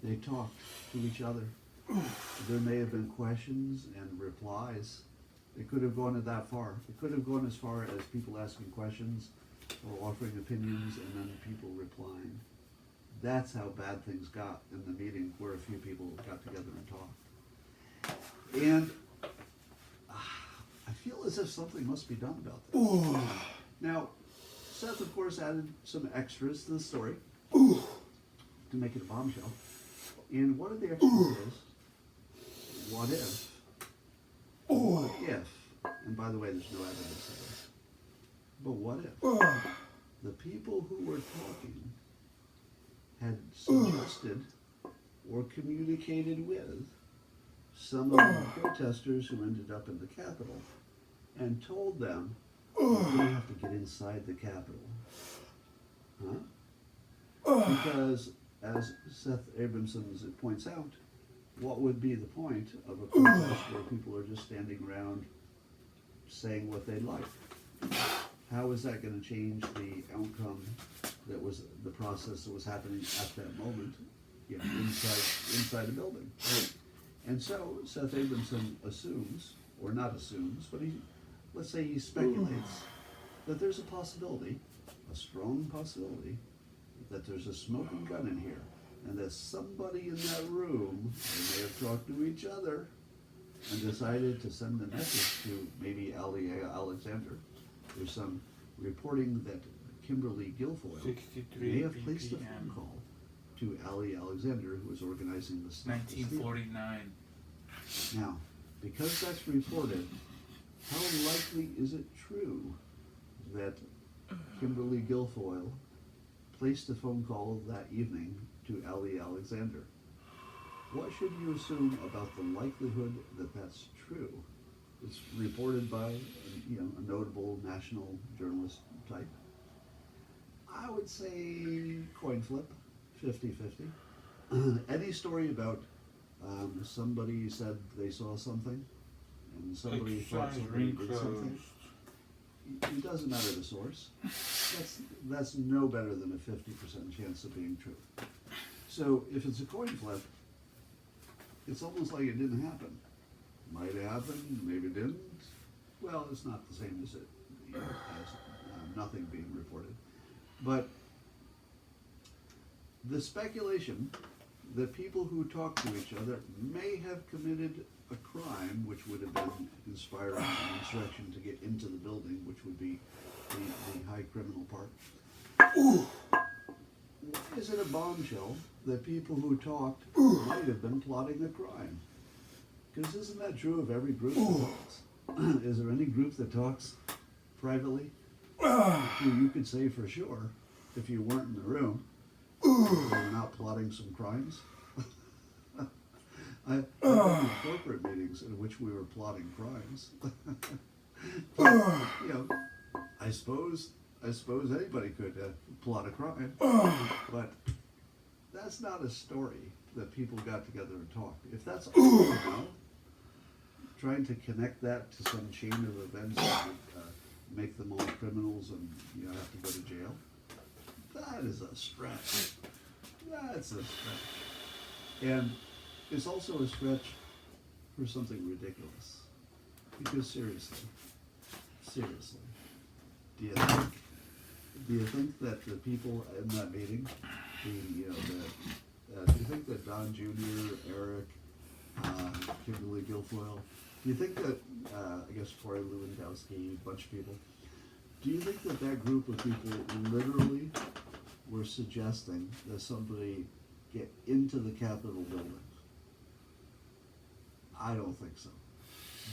they talked to each other. There may have been questions and replies. It could have gone that far. It could have gone as far as people asking questions or offering opinions and then people replying. That's how bad things got in the meeting where a few people got together and talked. And I feel as if something must be done about this. Ooh. Now, Seth, of course, added some extras to the story Ooh. to make it a bombshell. And one of the extras is, what if? What if? And by the way, there's no evidence of this. But what if the people who were talking had suggested or communicated with some of the protesters who ended up in the Capitol and told them that they have to get inside the Capitol? Huh? Because, as Seth Abramson points out, what would be the point of a protest where people are just standing around saying what they like? How is that going to change the outcome that was the process that was happening at that moment, inside the building? And so Seth Abramson assumes, or not assumes, but let's say he speculates that there's a possibility, a strong possibility, that there's a smoking gun in here, and that somebody in that room, they may have talked to each other and decided to send a message to maybe Ali Alexander. There's some reporting that Kimberly Guilfoyle may have placed a phone call to Ali Alexander, who was organizing the stuff. 1949. Now, because that's reported, how likely is it true that Kimberly Guilfoyle placed a phone call that evening to Ali Alexander? What should you assume about the likelihood that that's true? It's reported by a notable national journalist type. I would say coin flip, 50-50. Any story about somebody said they saw something and somebody thought somebody did something, it doesn't matter the source. That's no better than a 50% chance of being true. So if it's a coin flip, it's almost like it didn't happen. Might have happened, maybe it didn't. Well, it's not the same as nothing being reported. But the speculation that people who talk to each other may have committed a crime, which would have been inspiring an insurrection to get into the building, which would be the high criminal part. Why is it a bombshell that people who talked might have been plotting a crime? Because isn't that true of every group that talks? Is there any group that talks privately who you could say for sure, if you weren't in the room, they were not plotting some crimes? I've been in corporate meetings in which we were plotting crimes. But, I suppose anybody could plot a crime, but that's not a story that people got together and talked. If that's all you know, trying to connect that to some chain of events that would make them all criminals and have to go to jail, that is a stretch. That's a stretch. And it's also a stretch for something ridiculous. Because seriously, do you think that the people in that meeting, do you think that Don Jr., Eric, Kimberly Guilfoyle, do you think that, I guess Corey Lewandowski, a bunch of people, do you think that that group of people literally were suggesting that somebody get into the Capitol building? I don't think so.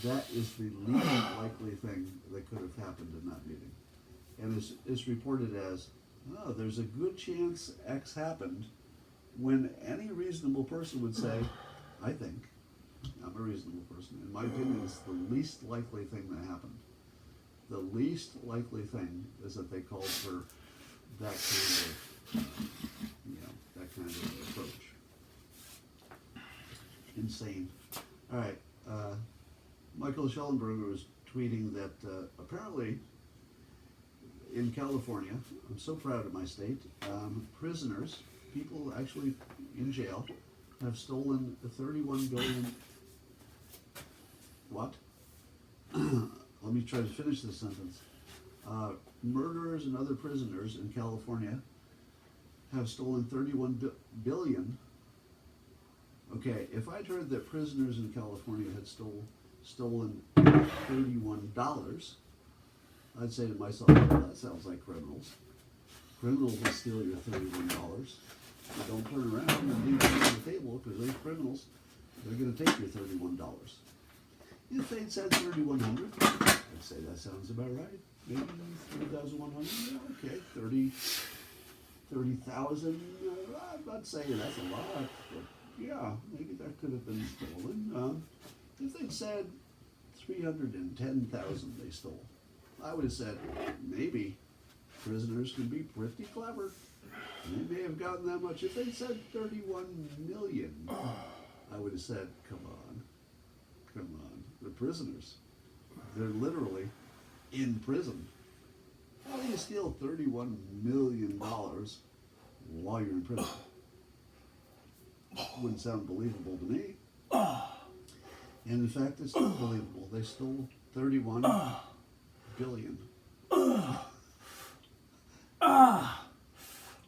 That is the least likely thing that could have happened in that meeting. And it's reported as, there's a good chance X happened, when any reasonable person would say, I think, I'm a reasonable person, in my opinion, it's the least likely thing that happened. The least likely thing is that they called for that kind of approach. Insane. All right, Michael Schellenberger was tweeting that apparently in California, I'm so proud of my state, prisoners, people actually in jail, have stolen 31 billion. What? Let me try to finish this sentence. Murderers and other prisoners in California have stolen 31 billion. Okay, if I'd heard that prisoners in California had stolen $31, I'd say to myself, well, that sounds like criminals. Criminals will steal your $31. Don't turn around and leave it on the table because those criminals, they're going to take your $31. If they'd said 3,100, I'd say that sounds about right. Maybe 3,100. Yeah, okay, 30,000. I'm not saying that's a lot, but yeah, maybe that could have been stolen. If they'd said 310,000 they stole, I would have said maybe prisoners can be pretty clever. They may have gotten that much. If they'd said 31 million, I would have said, come on. The prisoners, they're literally in prison. How do you steal $31 million while you're in prison? Wouldn't sound believable to me. And in fact, it's not believable. They stole 31 billion.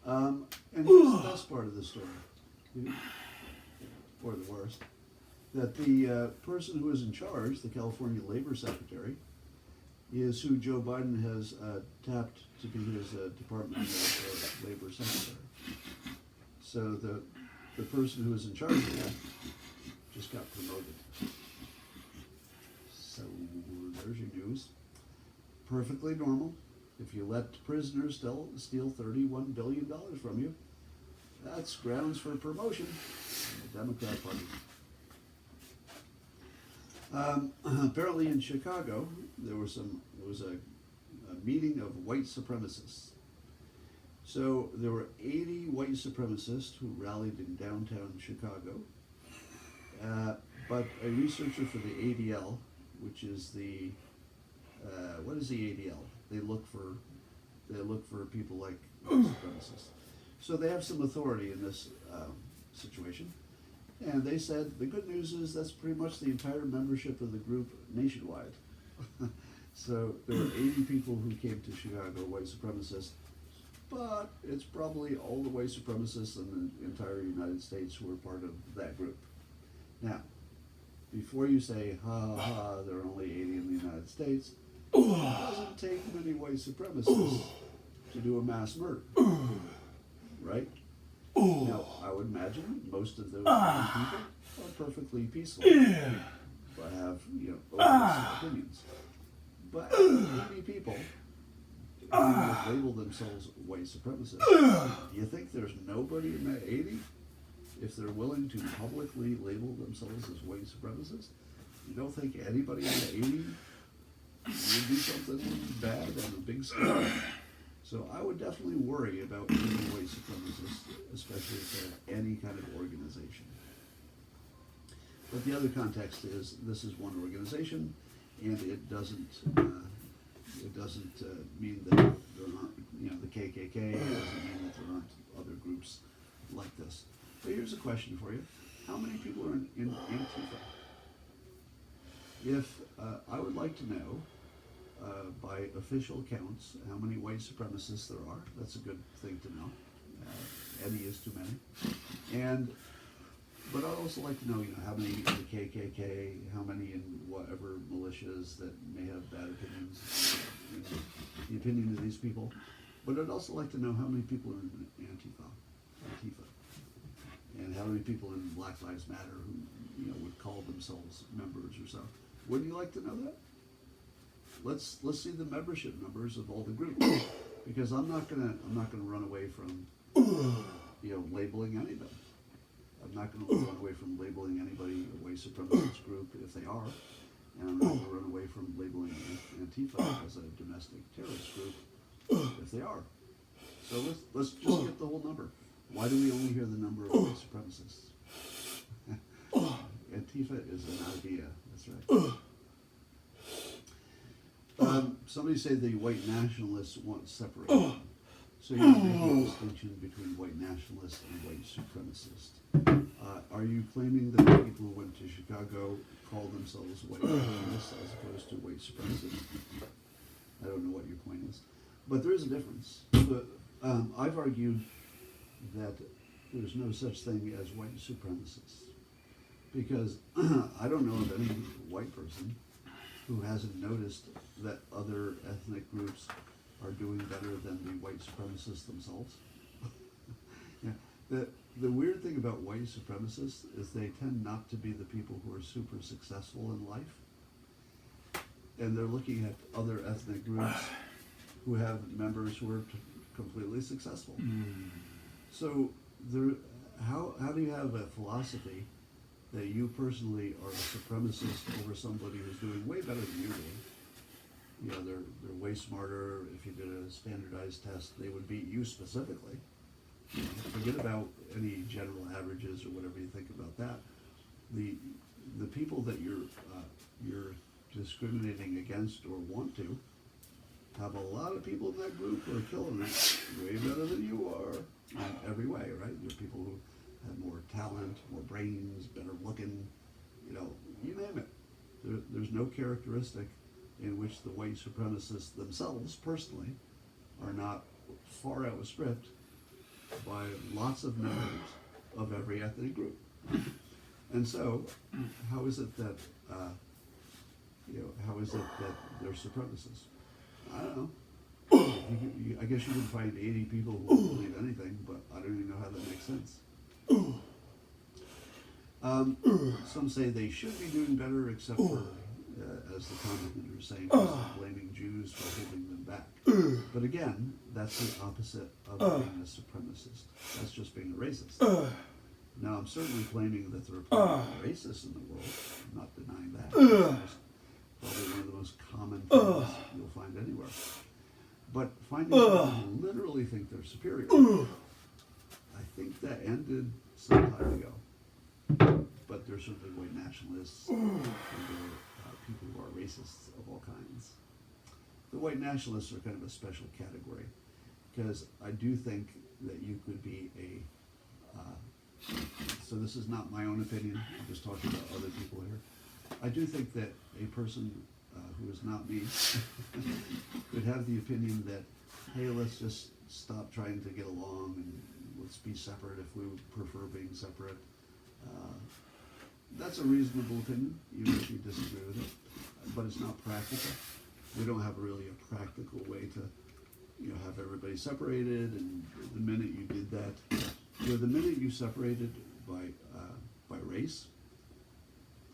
And here's the best part of the story, or the worst, that the person who is in charge, the California Labor Secretary, is who Joe Biden has tapped to be his Department of Labor Secretary. So the person who is in charge of that just got promoted. So there's your news. Perfectly normal. If you let prisoners steal $31 billion from you, that's grounds for promotion in the Democrat Party. Apparently in Chicago, there was a meeting of white supremacists. So there were 80 white supremacists who rallied in downtown Chicago. But a researcher for the ADL, which is the, what is the ADL? They look for people like white supremacists. So they have some authority in this situation. And they said the good news is that's pretty much the entire membership of the group nationwide. So there were 80 people who came to Chicago, white supremacists, but it's probably all the white supremacists in the entire United States who are part of that group. Now, before you say, ha ha, there are only 80 in the United States, it doesn't take many white supremacists to do a mass murder, right? Now, I would imagine most of those people are perfectly peaceful, but have, opposite opinions. But 80 people who label themselves white supremacists, do you think there's nobody in that 80, if they're willing to publicly label themselves as white supremacists? You don't think anybody in the 80 would do something bad on a big scale? So I would definitely worry about being a white supremacist, especially for any kind of organization. But the other context is this is one organization, and it doesn't mean that there aren't, the KKK. It doesn't mean that there aren't other groups like this. So here's a question for you: how many people are in Antifa? If I would like to know. By official counts, how many white supremacists there are. That's a good thing to know. Any is too many. But I'd also like to know, how many in the KKK, how many in whatever militias that may have bad opinions, the opinion of these people. But I'd also like to know how many people are in Antifa, and how many people in Black Lives Matter who, would call themselves members or so. Wouldn't you like to know that? Let's see the membership numbers of all the groups, because I'm not gonna run away from labeling anybody. I'm not gonna run away from labeling anybody a white supremacist group if they are, and I'm not gonna run away from labeling Antifa as a domestic terrorist group if they are. So let's just get the whole number. Why do we only hear the number of white supremacists? Antifa is an idea. That's right. Somebody said the white nationalists want separation. So you're making a distinction between white nationalists and white supremacists. Are you claiming that the people who went to Chicago call themselves white nationalists as opposed to white supremacists? I don't know what your point is. But there is a difference. But, I've argued that there's no such thing as white supremacists. Because I don't know of any white person who hasn't noticed that other ethnic groups are doing better than the white supremacists themselves. Yeah. The weird thing about white supremacists is they tend not to be the people who are super successful in life. And they're looking at other ethnic groups who have members who are completely successful. So how do you have a philosophy that you personally are a supremacist over somebody who's doing way better than you do? You know, they're way smarter. If you did a standardized test, they would beat you specifically. You know, forget about any general averages or whatever you think about that. The people that you're discriminating against or want to have a lot of people in that group who are killing it way better than you are in every way, right? There are people who have more talent, more brains, better looking, you know, you name it. There's no characteristic in which the white supremacists themselves, personally, are not far outstripped by lots of members of every ethnic group. And so, how is it that, how is it that they're supremacists? I don't know. I guess you can find 80 people who won't believe anything, but I don't even know how that makes sense. Some say they should be doing better, except for, as the commentator is saying, blaming Jews for holding them back. But again, that's the opposite of being a supremacist. That's just being a racist. Now, I'm certainly claiming that there are plenty of racists in the world. I'm not denying that. It's probably one of the most common things you'll find anywhere. But finding people who literally think they're superior, I think that ended some time ago. But there's certainly white nationalists and there are people who are racists of all kinds. The white nationalists are kind of a special category because I do think that you could be so this is not my own opinion, I'm just talking about other people here. I do think that a person who is not me could have the opinion that, hey, let's just stop trying to get along and let's be separate if we prefer being separate. That's a reasonable opinion, even if you disagree with it, but it's not practical. We don't have really a practical way to, have everybody separated. And the minute you did that, the minute you separated by race,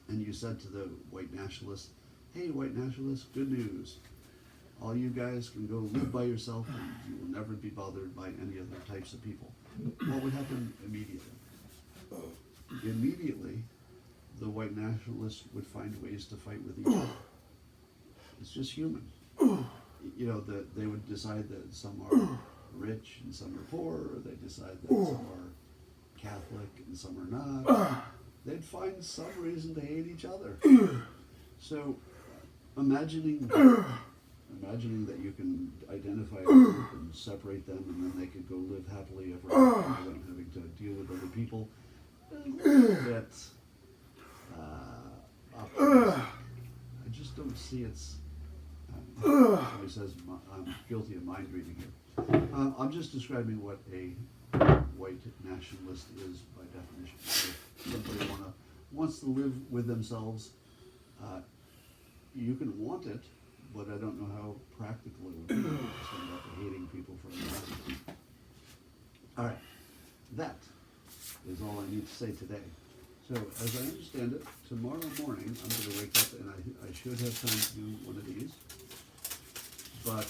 and you said to the white nationalists, hey, white nationalists, good news. All you guys can go live by yourself and you will never be bothered by any other types of people. What would happen immediately? Immediately, the white nationalists would find ways to fight with each other. It's just human. They would decide that some are rich and some are poor, or they decide that some are Catholic and some are not. They'd find some reason to hate each other. So, imagining that you can identify a group and separate them, and then they could go live happily ever after without having to deal with other people, that's optimistic. I just don't see it's. Somebody says I'm guilty of mind reading here. I'm just describing what a white nationalist is by definition. If somebody wants to live with themselves, you can want it, but I don't know how practical it would be. It's about hating people for no reason. All right, that is all I need to say today. So, as I understand it, tomorrow morning I'm going to wake up and I should have time to do one of these. But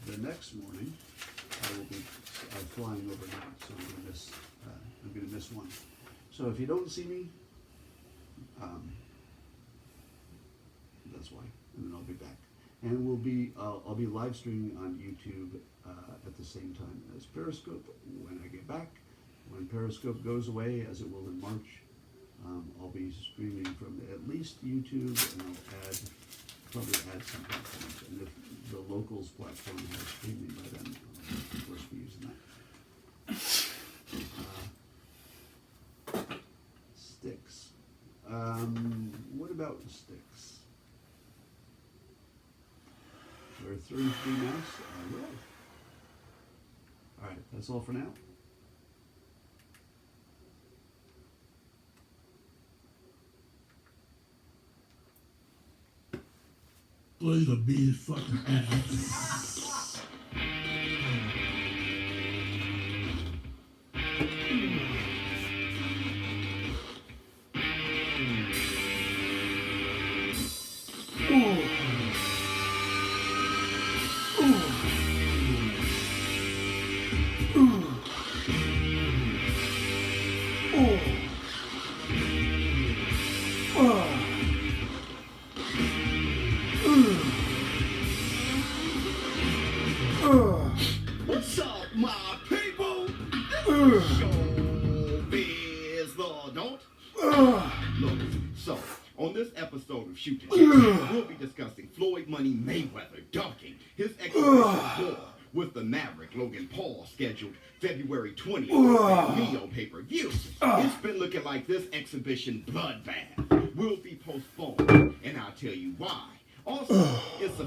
the next morning I'm flying overnight, so I'm going to miss one. So if you don't see me, that's why, and then I'll be back. And I'll be live streaming on YouTube at the same time as Periscope when I get back. When Periscope goes away, as it will in March, I'll be streaming from at least YouTube, and I'll add probably add some platforms, and if the locals platform has streaming by then, of course we're using that. Sticks. What about the sticks? There are 33 mouse. All right. All right, that's all for now. Play the beat fucking ass. What's up, my people? This is Showbiz the Don't. Look, so on this episode of Shoot the Shit, we'll be discussing Floyd Money Mayweather dunking his exhibition war with the Maverick Logan Paul scheduled February 20th at Neo pay-per-view. It's been looking like this exhibition bloodbath will be postponed, and I'll tell you why. Also, it's a